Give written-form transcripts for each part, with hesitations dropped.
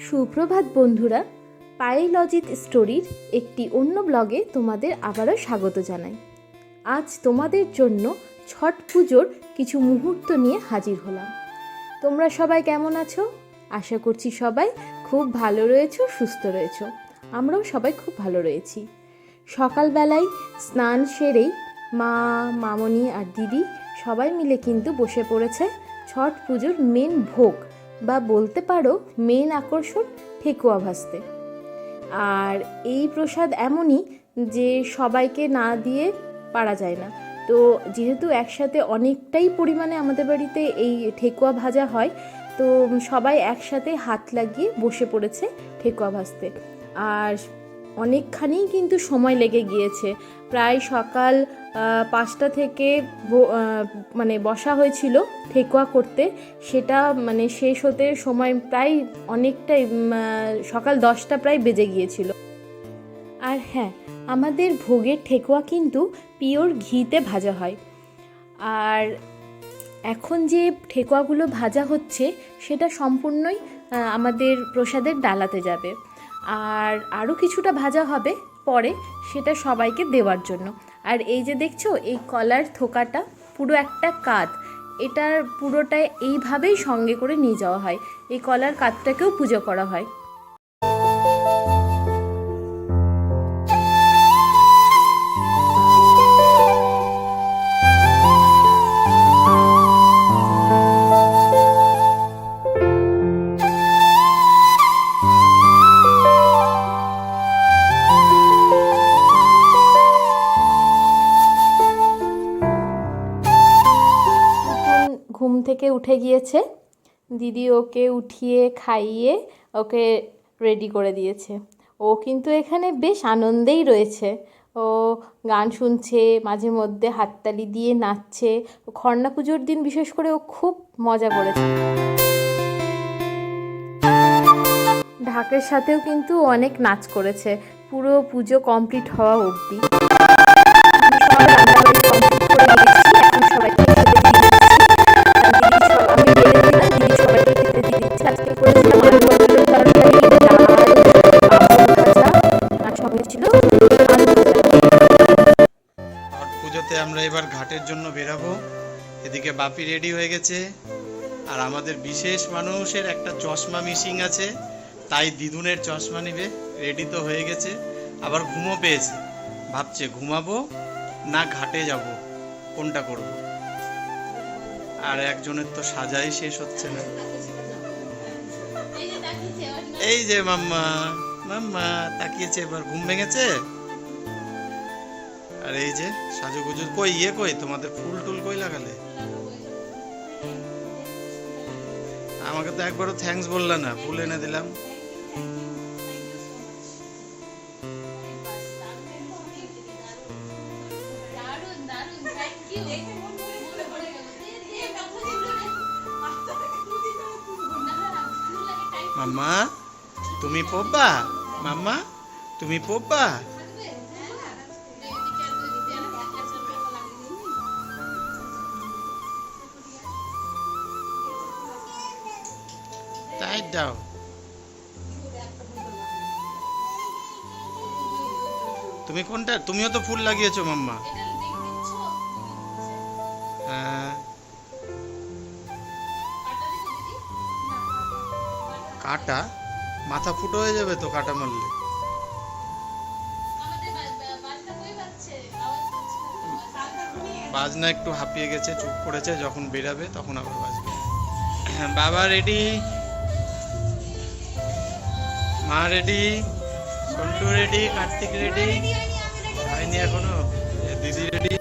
সুপ্রভাত বন্ধুরা, পায়েল অজিত স্টোরির একটি অন্য ব্লগে তোমাদের আবারও স্বাগত জানাই। আজ তোমাদের জন্য ছট পুজোর কিছু মুহূর্ত নিয়ে হাজির হলাম। তোমরা সবাই কেমন আছো? আশা করছি সবাই খুব ভালো রয়েছো, সুস্থ রয়েছো। আমরাও সবাই খুব ভালো রয়েছি। সকালবেলায় স্নান সেরেই মা, মামনি আর দিদি সবাই মিলে কিন্তু বসে পড়েছে ছট পুজোর মেন ভোগ বা বলতে পারো মেন আকর্ষণ ঠেকুয়া ভাজতে। আর এই প্রসাদ এমনই যে সবাইকে না দিয়ে পারা যায় না। তো যেহেতু একসাথে অনেকটাই পরিমাণে আমাদের বাড়িতে এই ঠেকুয়া ভাজা হয়, তো সবাই একসাথে হাত লাগিয়ে বসে পড়েছে ঠেকুয়া ভাজতে। আর অনেকখানি কিন্তু সময় লেগে গিয়েছে। প্রায় সকাল 5টা থেকে বসা হয়েছিল ঠেকুয়া করতে, সেটা শেষ হতে সময় প্রায় অনেকটাই সকাল 10টা প্রায় বেজে গিয়েছিল। আর হ্যাঁ, আমাদের ভোগের ঠেকুয়া কিন্তু পিওর ঘিতে ভাজা হয়। আর এখন যে ঠেকুয়াগুলো ভাজা হচ্ছে সেটা সম্পূর্ণই আমাদের প্রসাদের ডালাতে যাবে। আর আরও কিছুটা ভাজা হবে পরে, সেটা সবাইকে দেওয়ার জন্য। আর এই যে দেখছো, এই কলার থোকাটা পুরো একটা কাঁধ, এটার পুরোটাই এইভাবেই সঙ্গে করে নিয়ে যাওয়া হয়। এই কলার কাঁধটাকেও পুজো করা হয়। ঘুম থেকে উঠে গিয়েছে, দিদি ওকে উঠিয়ে খাইয়ে ওকে রেডি করে দিয়েছে। ও কিন্তু এখানে বেশ আনন্দেই রয়েছে। ও গান শুনছে, মাঝে মধ্যে হাততালি দিয়ে নাচছে। খর্না পুজোর দিন বিশেষ করে ও খুব মজা করেছে। ঢাকের সাথেও কিন্তু অনেক নাচ করেছে পুরো পুজো কমপ্লিট হওয়া অবধি। পুজোতে আমরা এবার ঘাটের জন্য বেরাবো। এদিকে বাপি রেডি হয়ে গেছে। আর আমাদের বিশেষ মানুষের একটা চশমা মিসিং আছে, তাই দিদুনের চশমা নিবে। রেডি তো হয়ে গেছে, আবার ঘুমও পেয়েছে। ভাবছে ঘুমাবো না ঘাটে যাব, কোনটা করব। আর একজনের তো সাজাই শেষ হচ্ছে না। এই যে মাম্মা, মাম্মা তাকিয়েছে, এবার ঘুম ভেঙেছে। আর এই যে সাজুগুজু কই, কই তোমাদের ফুল টুল কই লাগালে? আমাকে তো একবারও থ্যাঙ্কস বললে না, ফুল এনে দিলাম। মাম্মা তুমি পড়বা? মাম্মা তুমি পড়বা? তাই দাও। তুমি কোনটা? তুমিও তো ফুল লাগিয়েছো মাম্মা। হ্যাঁ, কাটা মাথা ফুটো হয়ে যাবে তো কাটা মারলে। বাজনা একটু হাঁপিয়ে গেছে, চুপ করেছে। যখন বেরাবে তখন আবার বাজবে। বাবা রেডি, মা ready, Santu ready, Kartik ready. হয়নি এখনো, দিদি রেডি।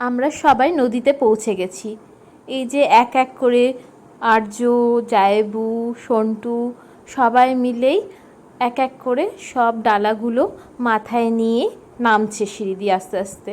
আমরা সবাই নদীতে পৌঁছে গেছি। এই যে এক এক করে আর্য, জায়েবু, সন্টু সবাই মিলেই এক এক করে সব ডালাগুলো মাথায় নিয়ে নামছে সিঁড়ি দিয়ে আস্তে আস্তে।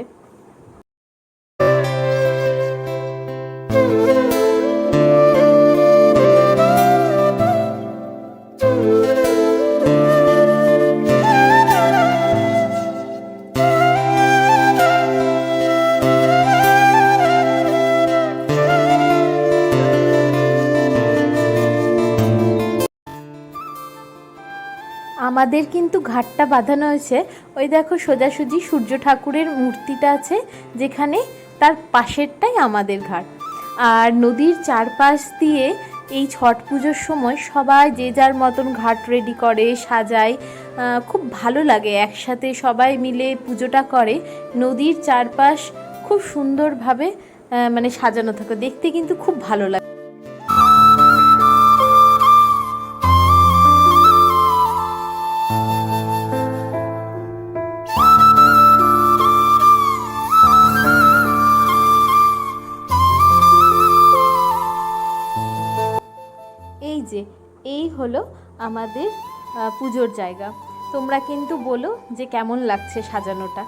আমাদের কিন্তু ঘাটটা বাঁধানো হয়েছে, ওই দেখো সোজাসুজি সূর্য ঠাকুরের মূর্তিটা আছে, যেখানে তার পাশেরটাই আমাদের ঘাট। আর নদীর চারপাশ দিয়ে এই ছট পুজোর সময় সবাই যে যার মতন ঘাট রেডি করে, সাজায়, খুব ভালো লাগে। একসাথে সবাই মিলে পুজোটা করে, নদীর চারপাশ খুব সুন্দরভাবে মানে সাজানো থাকে, দেখতে কিন্তু খুব ভালো লাগে। এই হলো আমাদের পুজোর জায়গা। তোমরা কিন্তু বলো যে কেমন লাগছে সাজানোটা।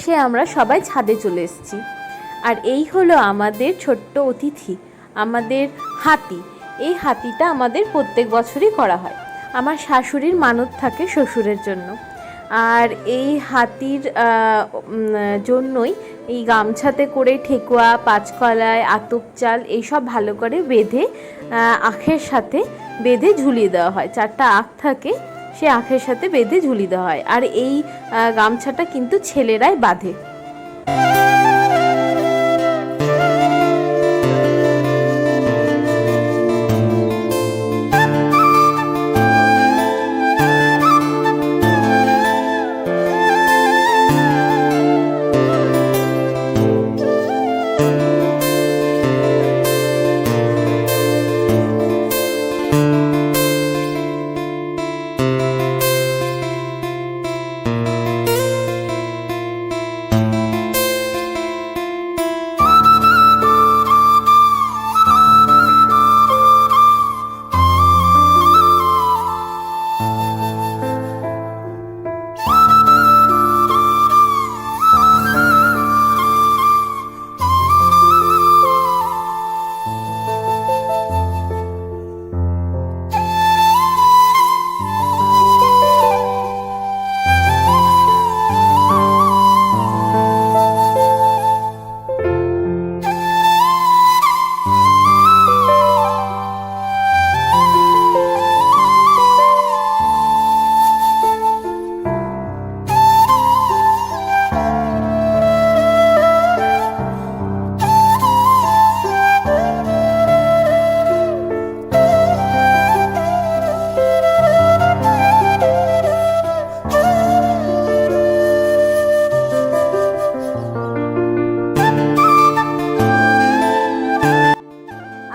এসে আমরা সবাই ছাদে চলে এসেছি। আর এই হলো আমাদের ছোট্ট অতিথি, আমাদের হাতি। এই হাতিটা আমাদের প্রত্যেক বছরই করা হয়। আমার শাশুড়ির মানত থাকে শ্বশুরের জন্য। আর এই হাতির জন্যই এই গামছাতে করে ঠেকুয়া, পাঁচকলায়, আতপ চাল এইসব ভালো করে বেঁধে আখের সাথে বেঁধে ঝুলিয়ে দেওয়া হয়। 4টা আখ থাকে, সে আখের সাথে বেঁধে ঝুলিয়ে দেওয়া হয়। আর এই গামছাটা কিন্তু ছেলেরাই বাঁধে।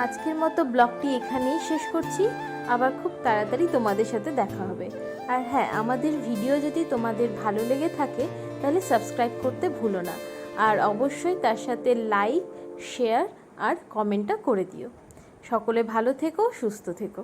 আজকের মতো ব্লগটি এখানেই শেষ করছি। আবার খুব তাড়াতাড়ি তোমাদের সাথে দেখা হবে। আর হ্যাঁ, আমাদের ভিডিও যদি তোমাদের ভালো লেগে থাকে তাহলে সাবস্ক্রাইব করতে ভুলো না। আর অবশ্যই তার সাথে লাইক, শেয়ার আর কমেন্টটা করে দিও। সকলে ভালো থেকো, সুস্থ থেকো।